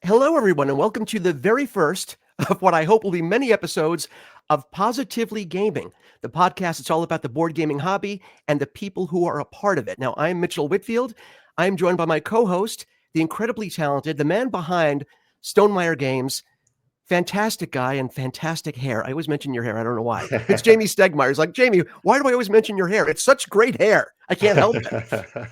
Hello, everyone, and welcome to the very first of what I hope will be many episodes of Positively Gaming, the podcast. It's all about the board gaming hobby and the people who are a part of it. Now, I'm Mitchell Whitfield. I'm joined by my co-host, the incredibly talented, the man behind Stonemeyer Games, fantastic guy and fantastic hair. I always mention your hair. I don't know why. It's Jamey Stegmeyer. He's like, Jamey, why do I always mention your hair? It's such great hair. I can't help it.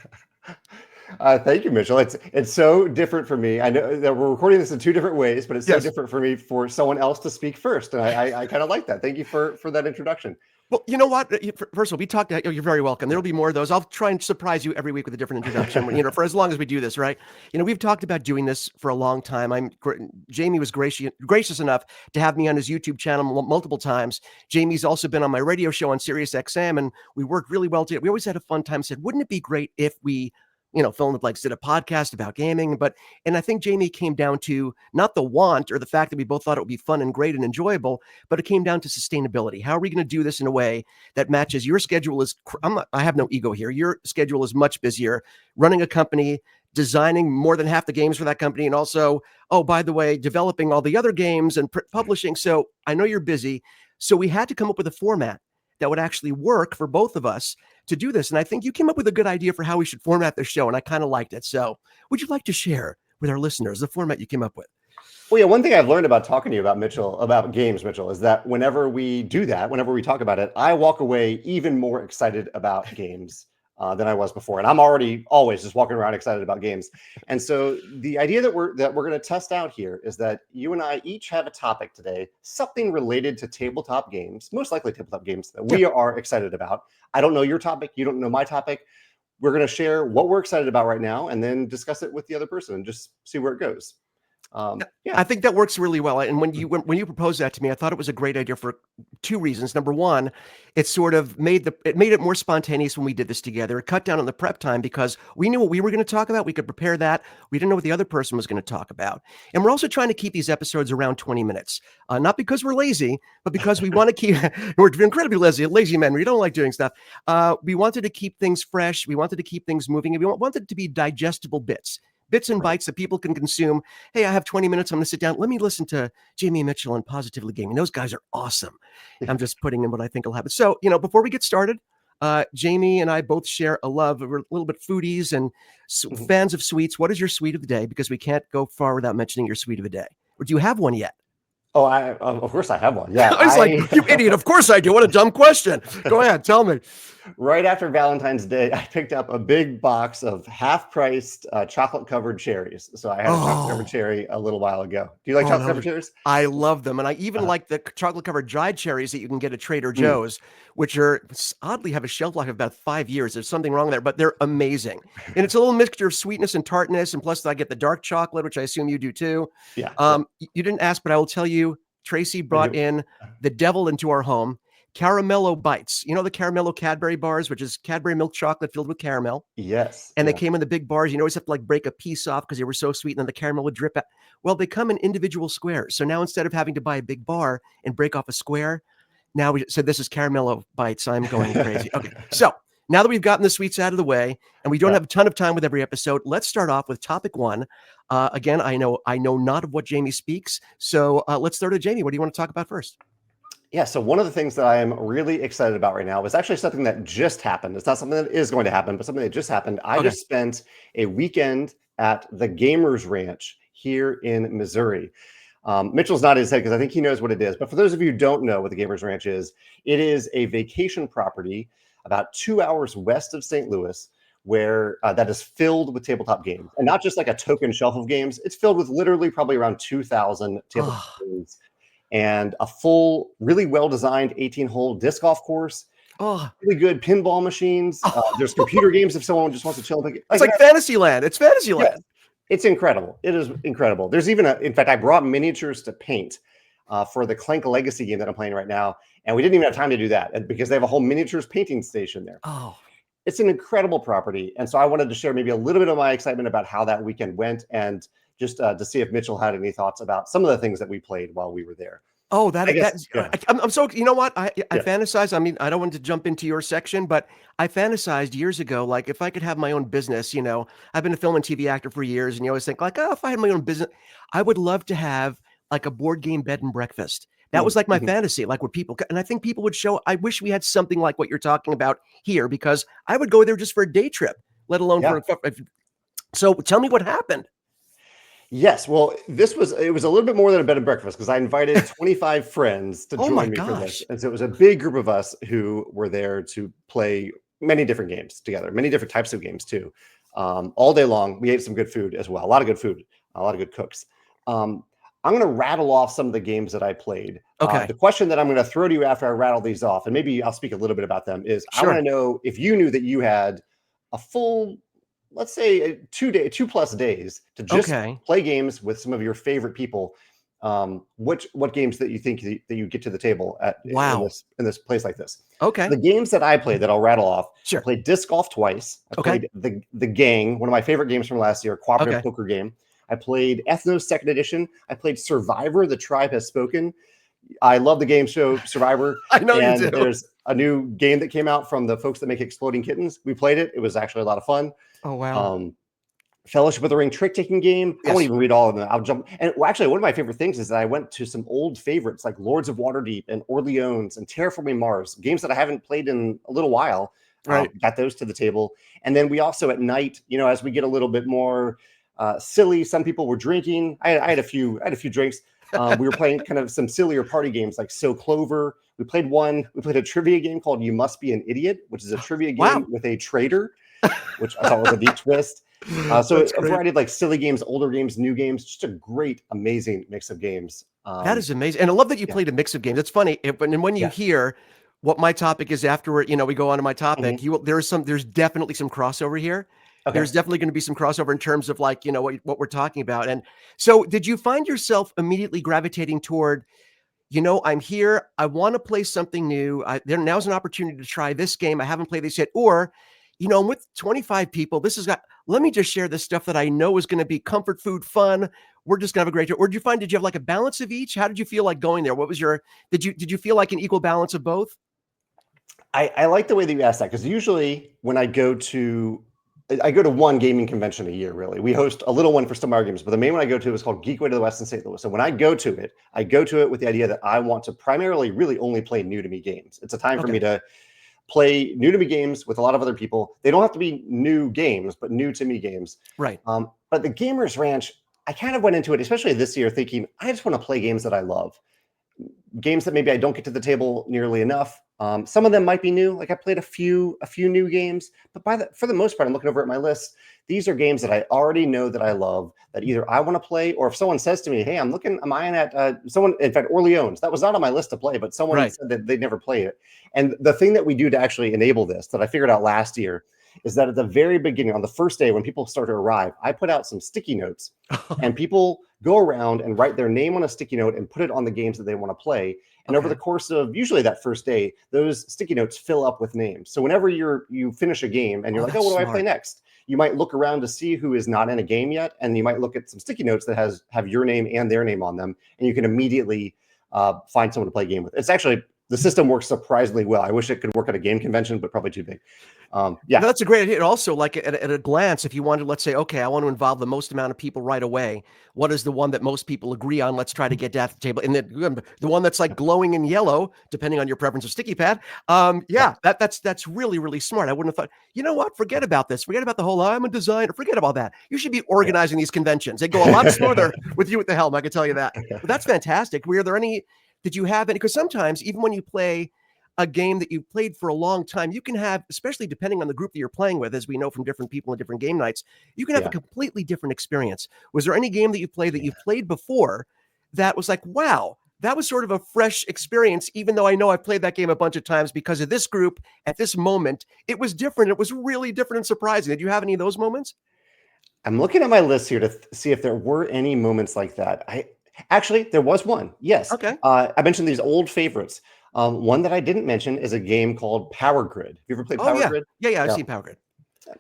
Thank you, Mitchell. It's so different for me. I know that we're recording this in two different ways, but it's so different for me for someone else to speak first, and I kind of like that. Thank you for that introduction. Well, you know what? First of all, we talked. You're very welcome. There'll be more of those. I'll try and surprise you every week with a different introduction. For as long as we do this, right? We've talked about doing this for a long time. Jamey was gracious enough to have me on his YouTube channel multiple times. Jamey's also been on my radio show on Sirius XM, and we worked really well together. We always had a fun time. Said, wouldn't it be great if we fill in the blanks, did a podcast about gaming, and I think Jamey came down to not the want or the fact that we both thought it would be fun and great and enjoyable, but it came down to sustainability. How are we going to do this in a way that matches your schedule? I have no ego here. Your schedule is much busier running a company, designing more than half the games for that company. And also, oh, by the way, developing all the other games and publishing. So I know you're busy. So we had to come up with a format that would actually work for both of us to do this. And I think you came up with a good idea for how we should format the show, and I kind of liked it. So would you like to share with our listeners the format you came up with? Well, yeah, one thing I've learned about talking to you about games, Mitchell, is that whenever we do that, whenever we talk about it, I walk away even more excited about games than I was before. And I'm already always just walking around excited about games. And so the idea that we're going to test out here is that you and I each have a topic today, something related to tabletop games, most likely tabletop games that we are excited about. I don't know your topic. You don't know my topic. We're going to share what we're excited about right now and then discuss it with the other person and just see where it goes. I think that works really well. And when you proposed that to me, I thought it was a great idea for two reasons. Number one, it sort of made it more spontaneous when we did this together. It cut down on the prep time because we knew what we were going to talk about. We could prepare that. We didn't know what the other person was going to talk about. And we're also trying to keep these episodes around 20 minutes, not because we're lazy, but because we want to keep. We're incredibly lazy men. We don't like doing stuff. We wanted to keep things fresh. We wanted to keep things moving. And we wanted it to be digestible bits and bites that people can consume. Hey, I have 20 minutes. I'm going to sit down. Let me listen to Jamey and Mitchell and Positively Gaming. Those guys are awesome. I'm just putting in what I think will happen. So, before we get started, Jamey and I both share a love. We're a little bit foodies and fans of sweets. What is your sweet of the day? Because we can't go far without mentioning your sweet of the day. Or do you have one yet? Oh, of course I have one. Yeah. I was like, you idiot. Of course I do. What a dumb question. Go ahead. Tell me. Right after Valentine's Day, I picked up a big box of half-priced chocolate-covered cherries. So I had a chocolate-covered cherry a little while ago. Do you like chocolate-covered cherries? I love them. And I even like the chocolate-covered dried cherries that you can get at Trader Joe's, which are oddly have a shelf life of about 5 years. There's something wrong there, but they're amazing. And it's a little mixture of sweetness and tartness. And plus I get the dark chocolate, which I assume you do too. Yeah. You didn't ask, but I will tell you, Tracy brought in the devil into our home. Caramello Bites. You know the Caramello Cadbury bars, which is Cadbury milk chocolate filled with caramel? Yes. And they came in the big bars. You always have to break a piece off because they were so sweet and then the caramel would drip out. Well, they come in individual squares. So now instead of having to buy a big bar and break off a square, now we said this is Caramello Bites. I'm going crazy. Okay. So now that we've gotten the sweets out of the way and we don't have a ton of time with every episode, let's start off with topic one. Again, I know not of what Jamey speaks. So let's start with Jamey. What do you want to talk about first? Yeah, so one of the things that I am really excited about right now is actually something that just happened. It's not something that is going to happen, but something that just happened. I just spent a weekend at the Gamers Ranch here in Missouri. Mitchell's nodding his head because I think he knows what it is. But for those of you who don't know what the Gamers Ranch is, it is a vacation property about 2 hours west of St. Louis where that is filled with tabletop games. And not just like a token shelf of games. It's filled with literally probably around 2,000 tabletop games. And a full, really well-designed 18-hole disc golf course. Really good pinball machines. There's computer games if someone just wants to chill. It's like Fantasyland. It's Fantasyland. Yeah, it's incredible. It is incredible. There's even in fact, I brought miniatures to paint for the Clank Legacy game that I'm playing right now. And we didn't even have time to do that because they have a whole miniatures painting station there. It's an incredible property. And so I wanted to share maybe a little bit of my excitement about how that weekend went and just to see if Mitchell had any thoughts about some of the things that we played while we were there. Oh, I guess, that's yeah. I'm so you know what? I Yeah. fantasize. I mean, I don't want to jump into your section, but I fantasized years ago, like if I could have my own business, I've been a film and TV actor for years, and you always think like, oh, if I had my own business, I would love to have like a board game bed and breakfast. That was like my Mhm. fantasy, like where people, and I think people would show. I wish we had something like what you're talking about here because I would go there just for a day trip, let alone for Yeah. a. So tell me what happened. Yes, well, it was a little bit more than a bed and breakfast because I invited 25 friends to Oh my join me for this, gosh. and so it was a big group of us who were there to play many different games together, many different types of games too, all day long. We ate some good food as well, a lot of good food, a lot of good cooks. Um, I'm going to rattle off some of the games that I played. Okay. The question that I'm going to throw to you after I rattle these off, and maybe I'll speak a little bit about them, is I want Sure. to know if you knew that you had a full, let's say, 2 plus days to just Okay. play games with some of your favorite people. What games that you think that you get to the table at Wow. in this place like this? Okay. The games that I played that I'll rattle off. I Sure. played disc golf twice. I Okay. played the Gang, one of my favorite games from last year, cooperative Okay. poker game. I played Ethnos Second Edition. I played Survivor: The Tribe Has Spoken. I love the game show Survivor, I know you and do. there's a new game that came out from the folks that make Exploding Kittens. We played it. It was actually a lot of fun. Oh, wow. Um, Fellowship of the Ring trick taking game. I won't Yes. even read all of them. I'll jump. And well, actually, one of my favorite things is that I went to some old favorites like Lords of Waterdeep and Orleans and Terraforming Mars, games that I haven't played in a little while. Right. Got those to the table. And then we also at night, as we get a little bit more silly, some people were drinking. I had a few drinks. We were playing kind of some sillier party games like So Clover. We played a trivia game called You Must Be an Idiot, which is a trivia game Wow. with a traitor, which I thought was a neat twist. So That's a great. variety of like silly games, older games, new games, just a great, amazing mix of games. That is amazing. And I love that you Yeah, played a mix of games. It's funny. And when you yeah, hear what my topic is afterward, we go on to my topic, mhm, there's definitely some crossover here. okay. There's definitely going to be some crossover in terms of like, what we're talking about. And so did you find yourself immediately gravitating toward, I'm here. I want to play something new. Now's an opportunity to try this game. I haven't played this yet. Or, I'm with 25 people. Let me just share this stuff that I know is going to be comfort food fun. We're just gonna have a great time. Or did you have like a balance of each? How did you feel like going there? Did you feel like an equal balance of both? I like the way that you asked that because usually when I go to one gaming convention a year, really. We host a little one for some of our games, but the main one I go to is called Geekway to the West in St. Louis. So when I go to it with the idea that I want to primarily really only play new to me games. It's a time for me Okay. to play new to me games with a lot of other people. They don't have to be new games, but new to me games. Right. But the Gamers Ranch, I kind of went into it, especially this year, thinking I just want to play games that I love, games that maybe I don't get to the table nearly enough. Some of them might be new. Like I played a few new games, but for the most part, I'm looking over at my list. These are games that I already know that I love, that either I want to play, or if someone says to me, "Hey, I'm eyeing at someone." In fact, Orleans, that was not on my list to play, but someone Right. said that they'd never played it. And the thing that we do to actually enable this, that I figured out last year, is that at the very beginning, on the first day when people start to arrive, I put out some sticky notes, and people go around and write their name on a sticky note and put it on the games that they want to play. And over the Okay. course of usually that first day, those sticky notes fill up with names. So whenever you finish a game and you're Oh, like, oh, that's what do I play smart. next? You might look around to see who is not in a game yet, and you might look at some sticky notes that have your name and their name on them, and you can immediately find someone to play a game with. It's actually, the system works surprisingly well. I wish it could work at a game convention, but probably too big. No, Yeah, that's a great idea. And also, like at a glance, if you wanted, let's say, okay, I want to involve the most amount of people right away. What is the one that most people agree on? Let's try to get at the table. And the one that's like glowing in yellow, depending on your preference of sticky pad. yeah, Yeah, that's really, really smart. I wouldn't have thought, you know what? Forget about this. Forget about the whole I'm a designer. Forget about that. You should be organizing these conventions. They go a lot smoother with you at the helm. I can tell you that. yeah. But that's fantastic. Did you have any? Because sometimes even when you play a game that you've played for a long time, you can have, especially depending on the group that you're playing with, as we know from different people and different game nights, you can have a Yeah. completely different experience. Was there any game that you've played before that was like, wow, that was sort of a fresh experience, even though I know I've played that game a bunch of times because of this group at this moment, it was different. It was really different and surprising. Did you have any of those moments? I'm looking at my list here to see if there were any moments like that. There was one. Yes, Okay. I mentioned these old favorites. One that I didn't mention is a game called Power Grid. Have you ever played Oh Power yeah. Grid? Yeah. I've Yeah, seen Power Grid.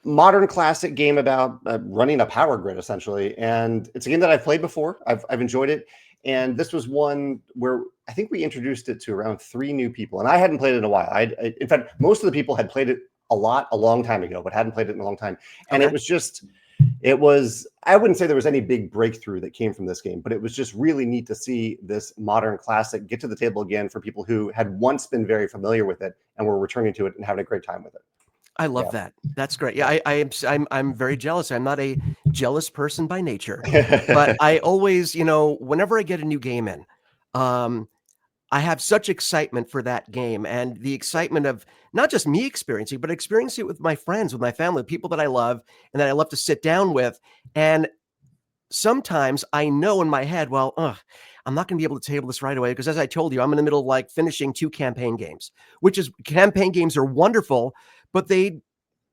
modern classic game about running a power grid essentially, and it's a game that I've played before. I've enjoyed it, and this was one where I think we introduced it to around 3 new people, and I hadn't played it in a while. In fact, most of the people had played it a long time ago, but hadn't played it in a long time. And Okay. it was, I wouldn't say there was any big breakthrough that came from this game, but it was just really neat to see this modern classic get to the table again for people who had once been very familiar with it and were returning to it and having a great time with it. I love that. That's great. Yeah, I'm very jealous. I'm not a jealous person by nature, but I always, whenever I get a new game in, um, I have such excitement for that game and the excitement of not just me experiencing, but experiencing it with my friends, with my family, people that I love and that I love to sit down with. And sometimes I know in my head, well, I'm not going to be able to table this right away because, as I told you, I'm in the middle of like finishing 2 campaign games, campaign games are wonderful, but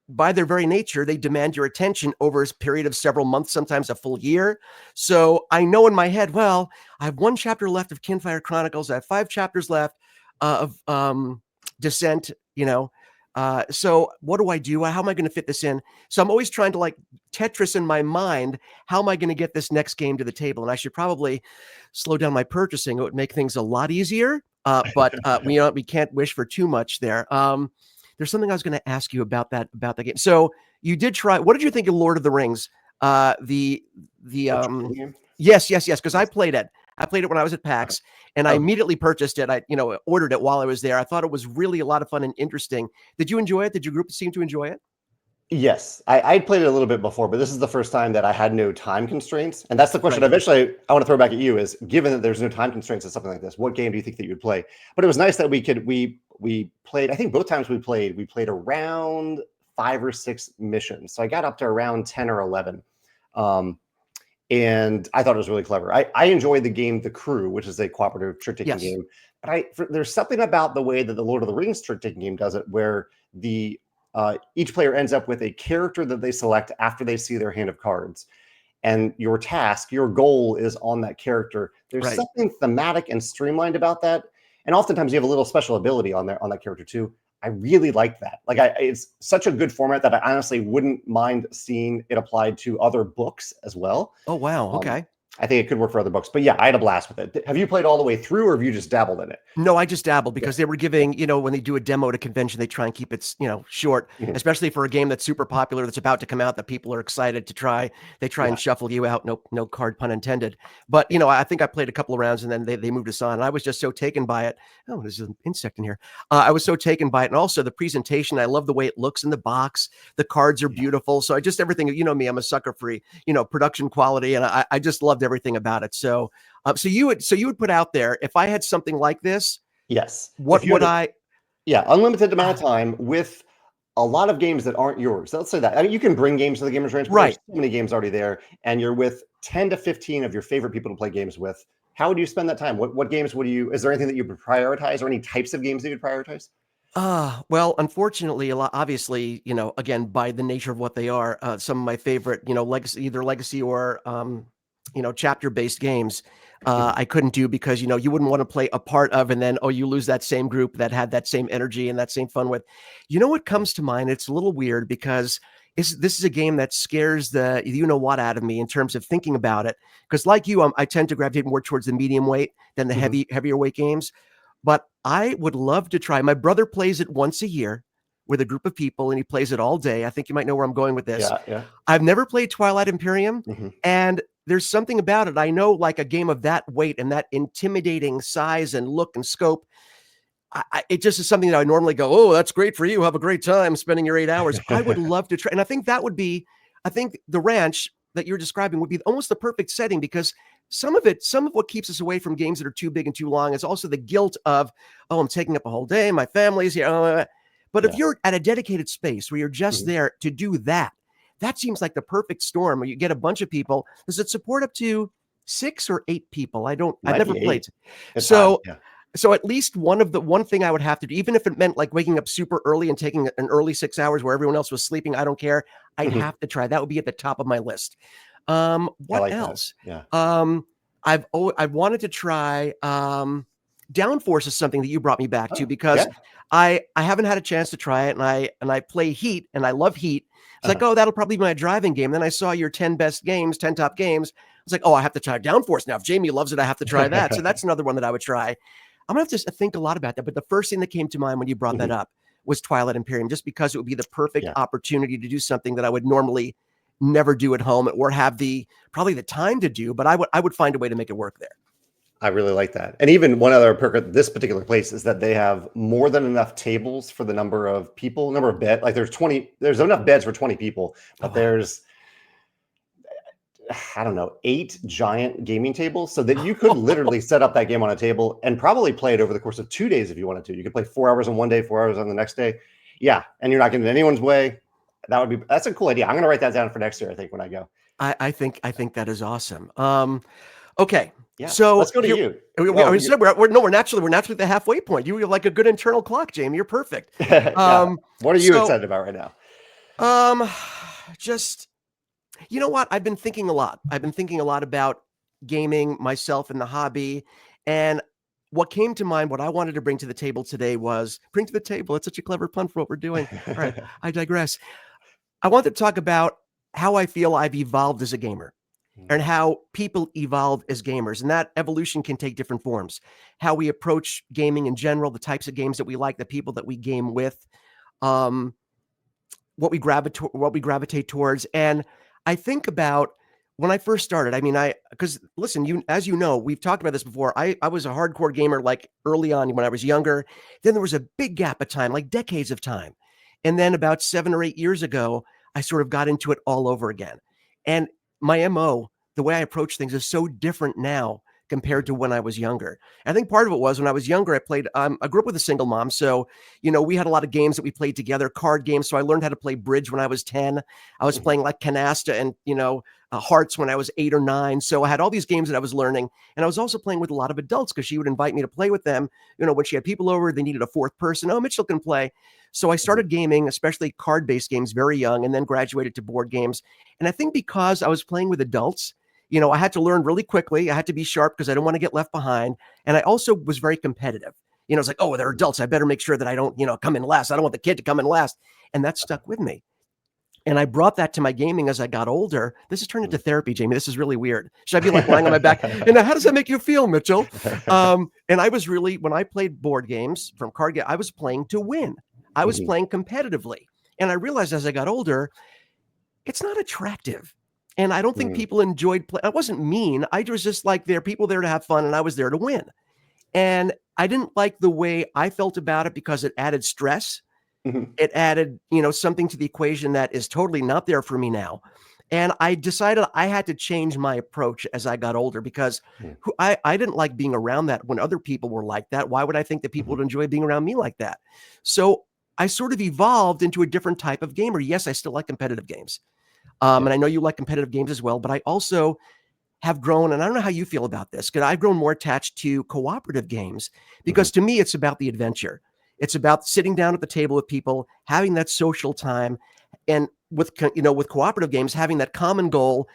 by their very nature, they demand your attention over a period of several months, sometimes a full year. So I know in my head, well, I have 1 chapter left of Kinfire Chronicles. I have 5 chapters left of Descent, so what do I do? How am I going to fit this in? So I'm always trying to like Tetris in my mind. How am I going to get this next game to the table? And I should probably slow down my purchasing. It would make things a lot easier. But we can't wish for too much there. There's something I was going to ask you about that game. So you did try. What did you think of Lord of the Rings? Yes. Because I played it. I played it when I was at PAX, and I immediately purchased it. I ordered it while I was there. I thought it was really a lot of fun and interesting. Did you enjoy it? Did your group seem to enjoy it? Yes, I'd played it a little bit before, but this is the first time that I had no time constraints. And that's the question Right. eventually I want to throw back at you is, given that there's no time constraints on something like this, what game do you think that you would play? But it was nice that we played, I think both times we played around 5 or 6 missions. So I got up to around 10 or 11. And I thought it was really clever. I enjoyed the game The Crew, which is a cooperative trick-taking game. But there's something about the way that the Lord of the Rings trick-taking game does it, where each player ends up with a character that they select after they see their hand of cards. And your goal is on that character. There's something thematic and streamlined about that. And oftentimes you have a little special ability on that character too. I really like that. It's such a good format that I honestly wouldn't mind seeing it applied to other books as well. Oh, wow. Okay. I think it could work for other books, but yeah, I had a blast with it. Have you played all the way through, or have you just dabbled in it? No, I just dabbled because they were giving, when they do a demo at a convention, they try and keep it, short, especially for a game that's super popular, that's about to come out, that people are excited to try. They try and shuffle you out. No card pun intended. But, I think I played a couple of rounds and then they moved us on. And I was just so taken by it. Oh, there's an insect in here. I was so taken by it. And also the presentation. I love the way it looks in the box. The cards are beautiful. So everything, me, I'm a sucker for, production quality. And I just loved everything about it. So you would put out there, if I had something like this, yes, what would I? Yeah, unlimited amount of time with a lot of games that aren't yours. Let's say that. I mean, you can bring games to the Gamers Ranch, but there's so many games already there, and you're with 10 to 15 of your favorite people to play games with. How would you spend that time? What games is there anything that you would prioritize, or any types of games that you'd prioritize? Well, unfortunately, obviously, again, by the nature of what they are, some of my favorite, legacy or, chapter-based games, I couldn't do because, you wouldn't want to play a part of, and then, you lose that same group that had that same energy and that same fun with. What comes to mind? It's a little weird because this is a game that scares the what out of me in terms of thinking about it. Because like you, I tend to gravitate more towards the medium weight than the heavier weight games. But I would love to try. My brother plays it once a year with a group of people, and he plays it all day. I think you might know where I'm going with this. Yeah. I've never played Twilight Imperium, and there's something about it. I know, like a game of that weight and that intimidating size and look and scope, it just is something that I normally go, oh, that's great for you. Have a great time spending your 8 hours. I would love to try. And I think the ranch that you're describing would be almost the perfect setting, because some of what keeps us away from games that are too big and too long is also the guilt of, I'm taking up a whole day, my family's here. But if you're at a dedicated space where you're just there to do that, that seems like the perfect storm where you get a bunch of people. Does it support up to 6 or 8 people? I've never played. So at least one thing I would have to do, even if it meant like waking up super early and taking an early 6 hours where everyone else was sleeping, I don't care. I'd have to try. That would be at the top of my list. What else? That. Yeah. I've wanted to try. Downforce is something that you brought me back to, because I haven't had a chance to try it, and I play Heat, and I love Heat. It's like, that'll probably be my driving game. Then I saw your 10 top games. I was like, oh, I have to try Downforce now. If Jamey loves it, I have to try that. So that's another one that I would try. I'm gonna have to think a lot about that. But the first thing that came to mind when you brought that up was Twilight Imperium, just because it would be the perfect opportunity to do something that I would normally never do at home or have probably the time to do, but I would find a way to make it work there. I really like that. And even one other perk at this particular place is that they have more than enough tables for the number of people, number of beds. Like there's enough beds for 20 people, but there's, I don't know, 8 giant gaming tables so that you could literally set up that game on a table and probably play it over the course of 2 days if you wanted to. You could play 4 hours on one day, 4 hours on the next day. Yeah. And you're not getting in anyone's way. That's a cool idea. I'm going to write that down for next year, I think, when I go. I think that is awesome. Okay. Yeah. So let's go to you. We're naturally at the halfway point. You're like a good internal clock, Jamey. You're perfect. Yeah. What are you excited about right now? Just, you know what? I've been thinking a lot. About gaming myself and the hobby. And what came to mind, what I wanted to bring to the table today was It's such a clever pun for what we're doing. All right. I digress. I wanted to talk about how I feel I've evolved as a gamer and how people evolve as gamers. And that evolution can take different forms. How we approach gaming in general, the types of games that we like, the people that we game with, what we gravitate towards. And I think about when I first started, I mean, because listen, as you know, we've talked about this before. I was a hardcore gamer like early on when I was younger. Then there was a big gap of time, like decades of time. And then about 7 or 8 years ago, I sort of got into it all over again. And my MO, the way I approach things is so different now compared to when I was younger. I think part of it was when I was younger, I grew up with a single mom. So, we had a lot of games that we played together, card games. So I learned how to play bridge when I was 10. I was playing like canasta and, hearts when I was 8 or 9. So I had all these games that I was learning. And I was also playing with a lot of adults because she would invite me to play with them. When she had people over, they needed a fourth person. Oh, Mitchell can play. So I started gaming, especially card-based games, very young, and then graduated to board games. And I think because I was playing with adults, I had to learn really quickly. I had to be sharp because I don't want to get left behind. And I also was very competitive. It's like, oh, they're adults. I better make sure that I don't, come in last. I don't want the kid to come in last. And that stuck with me. And I brought that to my gaming as I got older. This has turned into therapy, Jamey. This is really weird. Should I be like lying on my back? And how does that make you feel, Mitchell? And I was really, when I played board games from card game, I was playing to win. I was playing competitively. And I realized as I got older, it's not attractive. And I don't think people enjoyed play. I wasn't mean. I was just like, there are people there to have fun and I was there to win. And I didn't like the way I felt about it because it added stress. It added, something to the equation that is totally not there for me now. And I decided I had to change my approach as I got older because I didn't like being around that when other people were like that. Why would I think that people would enjoy being around me like that? So I sort of evolved into a different type of gamer. Yes, I still like competitive games. And I know you like competitive games as well, but I also have grown, and I don't know how you feel about this, because I've grown more attached to cooperative games because to me, it's about the adventure. It's about sitting down at the table with people, having that social time, and with cooperative games, having that common goal,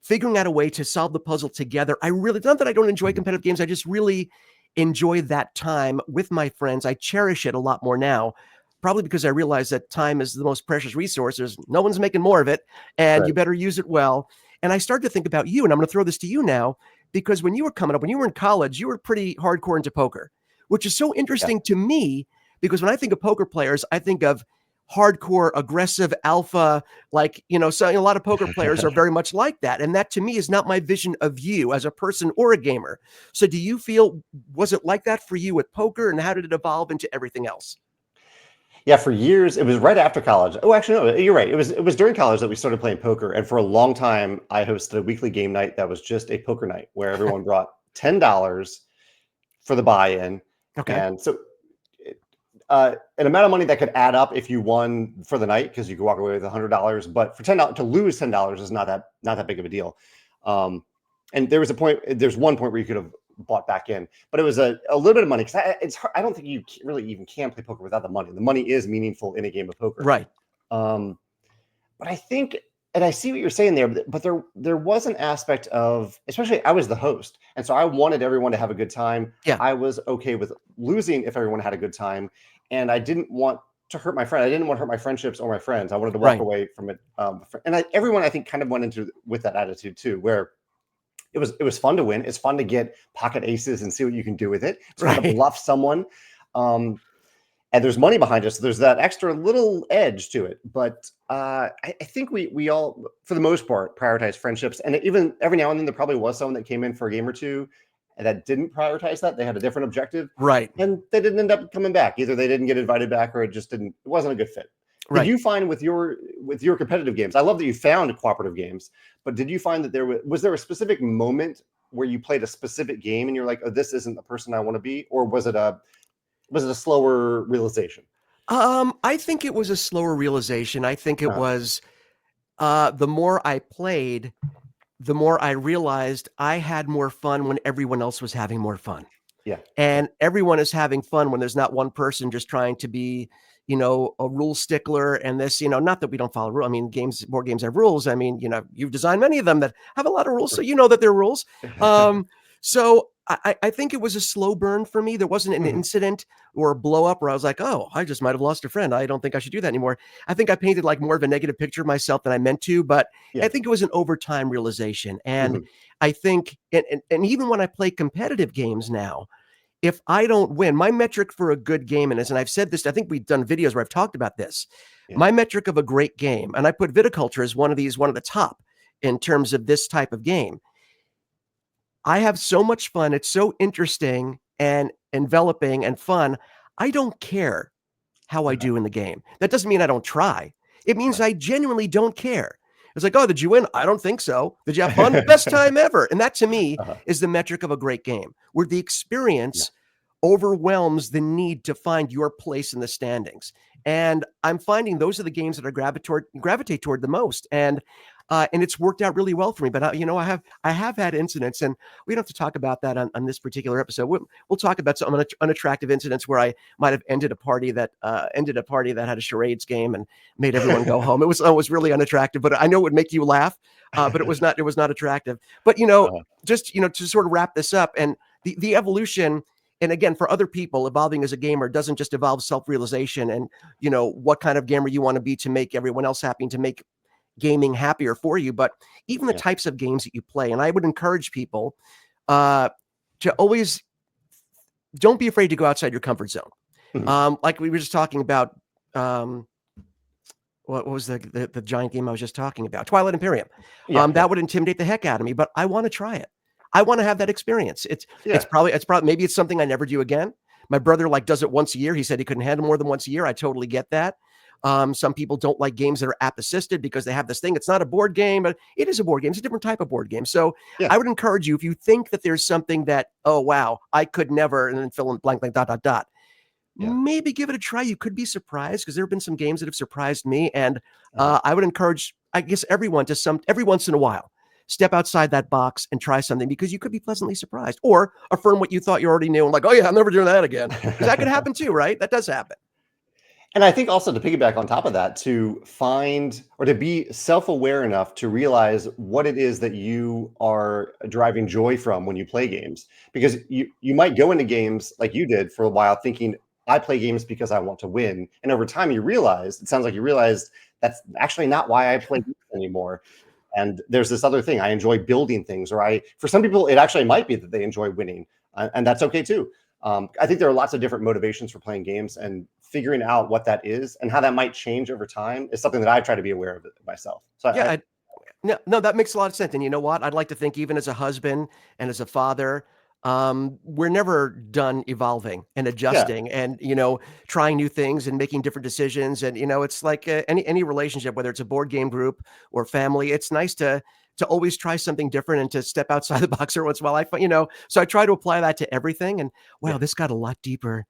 figuring out a way to solve the puzzle together. Not that I don't enjoy competitive games. I just really enjoy that time with my friends. I cherish it a lot more now, probably because I realize that time is the most precious resource. There's no one's making more of it, and you better use it well. And I started to think about you, and I'm going to throw this to you now, because when you were coming up, when you were in college, you were pretty hardcore into poker, which is so interesting to me, because when I think of poker players, I think of hardcore, aggressive, alpha, so a lot of poker players are very much like that. And that to me is not my vision of you as a person or a gamer. So do you feel, was it like that for you with poker, and how did it evolve into everything else? Yeah, for years, it was right after college. Oh, actually, no, you're right. It was during college that we started playing poker. And for a long time, I hosted a weekly game night that was just a poker night where everyone brought $10 for the buy-in. Okay. And so an amount of money that could add up if you won for the night, because you could walk away with $100. But for $10 to lose $10 is not that big of a deal. And there's one point where you could have bought back in, but it was a little bit of money, because I don't think you really even can play poker without the money. The money is meaningful in a game of poker, right? But I think, and I see what you're saying there, but there was an aspect of, especially I was the host, and so I wanted everyone to have a good time. Yeah, I was okay with losing if everyone had a good time, and I didn't want to hurt my friend. I didn't want to hurt my friendships or my friends. I wanted to walk away from it. And everyone, I think, kind of went into with that attitude too, where it was fun to win. It's fun to get pocket aces and see what you can do with it. It's fun to Right. bluff someone. And there's money behind us. So there's that extra little edge to it. But I think we all, for the most part, prioritize friendships. And even every now and then, there probably was someone that came in for a game or two that didn't prioritize that. They had a different objective, Right. and they didn't end up coming back. Either they didn't get invited back, or it wasn't a good fit. Did Right. you find with your competitive games? I love that you found cooperative games, but did you find that was there a specific moment where you played a specific game and you're like, oh, this isn't the person I want to be, or was it a slower realization? I think it was a slower realization. I think it was the more I played, the more I realized I had more fun when everyone else was having more fun. Yeah. And everyone is having fun when there's not one person just trying to be, a rule stickler and this, not that we don't follow rules. I mean, board games have rules. I mean, you've designed many of them that have a lot of rules, so you know that they're rules. So I think it was a slow burn for me. There wasn't an Mhm. incident or a blow up where I was like, oh, I just might have lost a friend. I don't think I should do that anymore. I think I painted like more of a negative picture of myself than I meant to, but Yeah. I think it was an overtime realization. And Mhm. I think, and even when I play competitive games now, if I don't win, my metric for a good game, and I've said this, I think we've done videos where I've talked about this. Yeah. My metric of a great game, and I put viticulture as one of the top in terms of this type of game. I have so much fun. It's so interesting and enveloping and fun. I don't care how I do in the game. That doesn't mean I don't try. It means I genuinely don't care. It's like, oh, did you win? I don't think so. Did you have fun? Best time ever. And that to me Uh-huh. is the metric of a great game, where the Yeah. experience overwhelms the need to find your place in the standings. And I'm finding those are the games that I gravitate toward the most. And it's worked out really well for me. But I have had incidents, and we don't have to talk about that on this particular episode. We'll talk about some unattractive incidents where I might have ended a party that had a charades game and made everyone go home. It was really unattractive, but I know it would make you laugh. But it was not attractive. But Uh-huh. just to sort of wrap this up, and the evolution. And again, for other people, evolving as a gamer doesn't just involve self-realization and, what kind of gamer you want to be to make everyone else happy and to make gaming happier for you, but even the Yeah. types of games that you play. And I would encourage people to always don't be afraid to go outside your comfort zone. Mhm. Like we were just talking about, what was the giant game I was just talking about? Twilight Imperium. Yeah. That would intimidate the heck out of me, but I want to try it. I want to have that experience. It's Yeah. probably maybe it's something I never do again. My brother does it once a year. He said he couldn't handle more than once a year. I totally get that. Some people don't like games that are app assisted because they have this thing. It's not a board game, but it is a board game. It's a different type of board game. So Yeah. I would encourage you, if you think that there's something that, oh, wow, I could never, and then fill in blank, dot, Yeah. maybe give it a try. You could be surprised, because there have been some games that have surprised me. And Uh-huh. I would encourage, I guess, everyone every once in a while, step outside that box and try something, because you could be pleasantly surprised, or affirm what you thought you already knew and like, oh yeah, I'm never doing that again. Because that could happen too, right? That does happen. And I think also, to piggyback on top of that, to find or to be self-aware enough to realize what it is that you are deriving joy from when you play games. Because you might go into games like you did for a while thinking, I play games because I want to win. And over time it sounds like you realized that's actually not why I play games anymore. And there's this other thing. I enjoy building things, or for some people, it actually might be that they enjoy winning, and that's okay too. I think there are lots of different motivations for playing games, and figuring out what that is and how that might change over time is something that I try to be aware of it myself. So Yeah, no, that makes a lot of sense. And you know what? I'd like to think, even as a husband and as a father, we're never done evolving and yeah, adjusting and, trying new things and making different decisions. And, it's like any relationship, whether it's a board game group or family, it's nice to always try something different and to step outside the box every once in a while. So I try to apply that to everything. And wow, yeah. this got a lot deeper.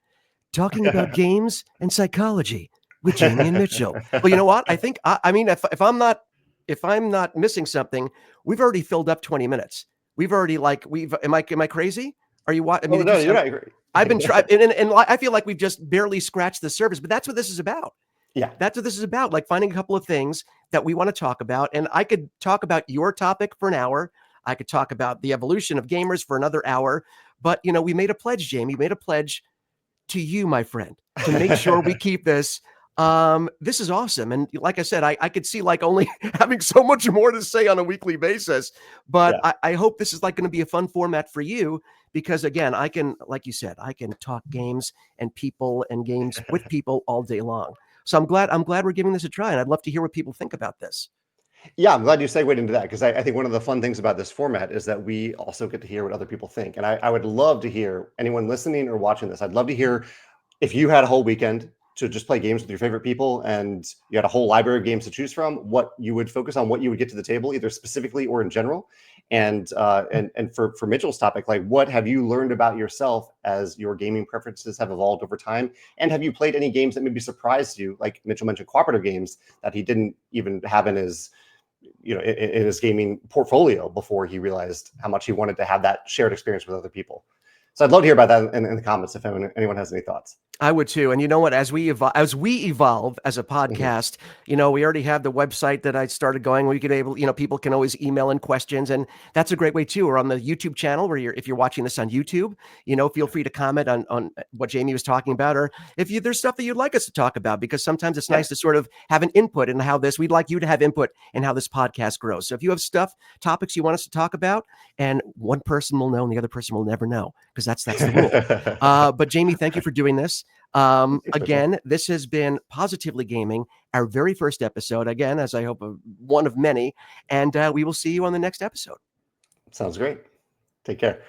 Talking about games and psychology with Jamey and Mitchell. Well, you know what? I think I mean, if I'm not missing something, we've already filled up 20 minutes. We've already am I crazy? Are you what? I mean, Oh did no, you you're not agree. I've been trying, and I feel like we've just barely scratched the surface, but that's what this is about. Yeah. That's what this is about. Like finding a couple of things that we want to talk about. And I could talk about your topic for an hour. I could talk about the evolution of gamers for another hour. But we made a pledge, Jamey. We made a pledge to you, my friend, to make sure we keep this This is awesome. And like I said, I could see like only having so much more to say on a weekly basis, but Yeah. I hope this is like going to be a fun format for you because again, I can, like you said, I can talk games and people and games with people all day long. So I'm glad we're giving this a try and I'd love to hear what people think about this. Yeah, I'm glad you segued into that because I think one of the fun things about this format is that we also get to hear what other people think. And I would love to hear anyone listening or watching this. I'd love to hear if you had a whole weekend to just play games with your favorite people and you had a whole library of games to choose from, what you would focus on, what you would get to the table, either specifically or in general. And for Mitchell's topic, like what have you learned about yourself as your gaming preferences have evolved over time? And have you played any games that maybe surprised you? Like Mitchell mentioned, cooperative games that he didn't even have in his in his gaming portfolio before he realized how much he wanted to have that shared experience with other people. So I'd love to hear about that in the comments if anyone has any thoughts. I would too. And you know what? As we evolve as a Mhm. podcast, we already have the website that I started going. We can able, people can always email in questions, and that's a great way too. Or on the YouTube channel, where if you're watching this on YouTube, feel free to comment on what Jamey was talking about, or if there's stuff that you'd like us to talk about, because sometimes it's Yeah. nice to sort of have an input in how this. We'd like you to have input in how this podcast grows. So if you have topics you want us to talk about, and one person will know and the other person will never know, because that's the rule. But Jamey, thank you for doing this. Thanks, Mitchell. Again, this has been Positively Gaming, our very first episode. Again, as I hope one of many, and we will see you on the next episode. Sounds great. Take care.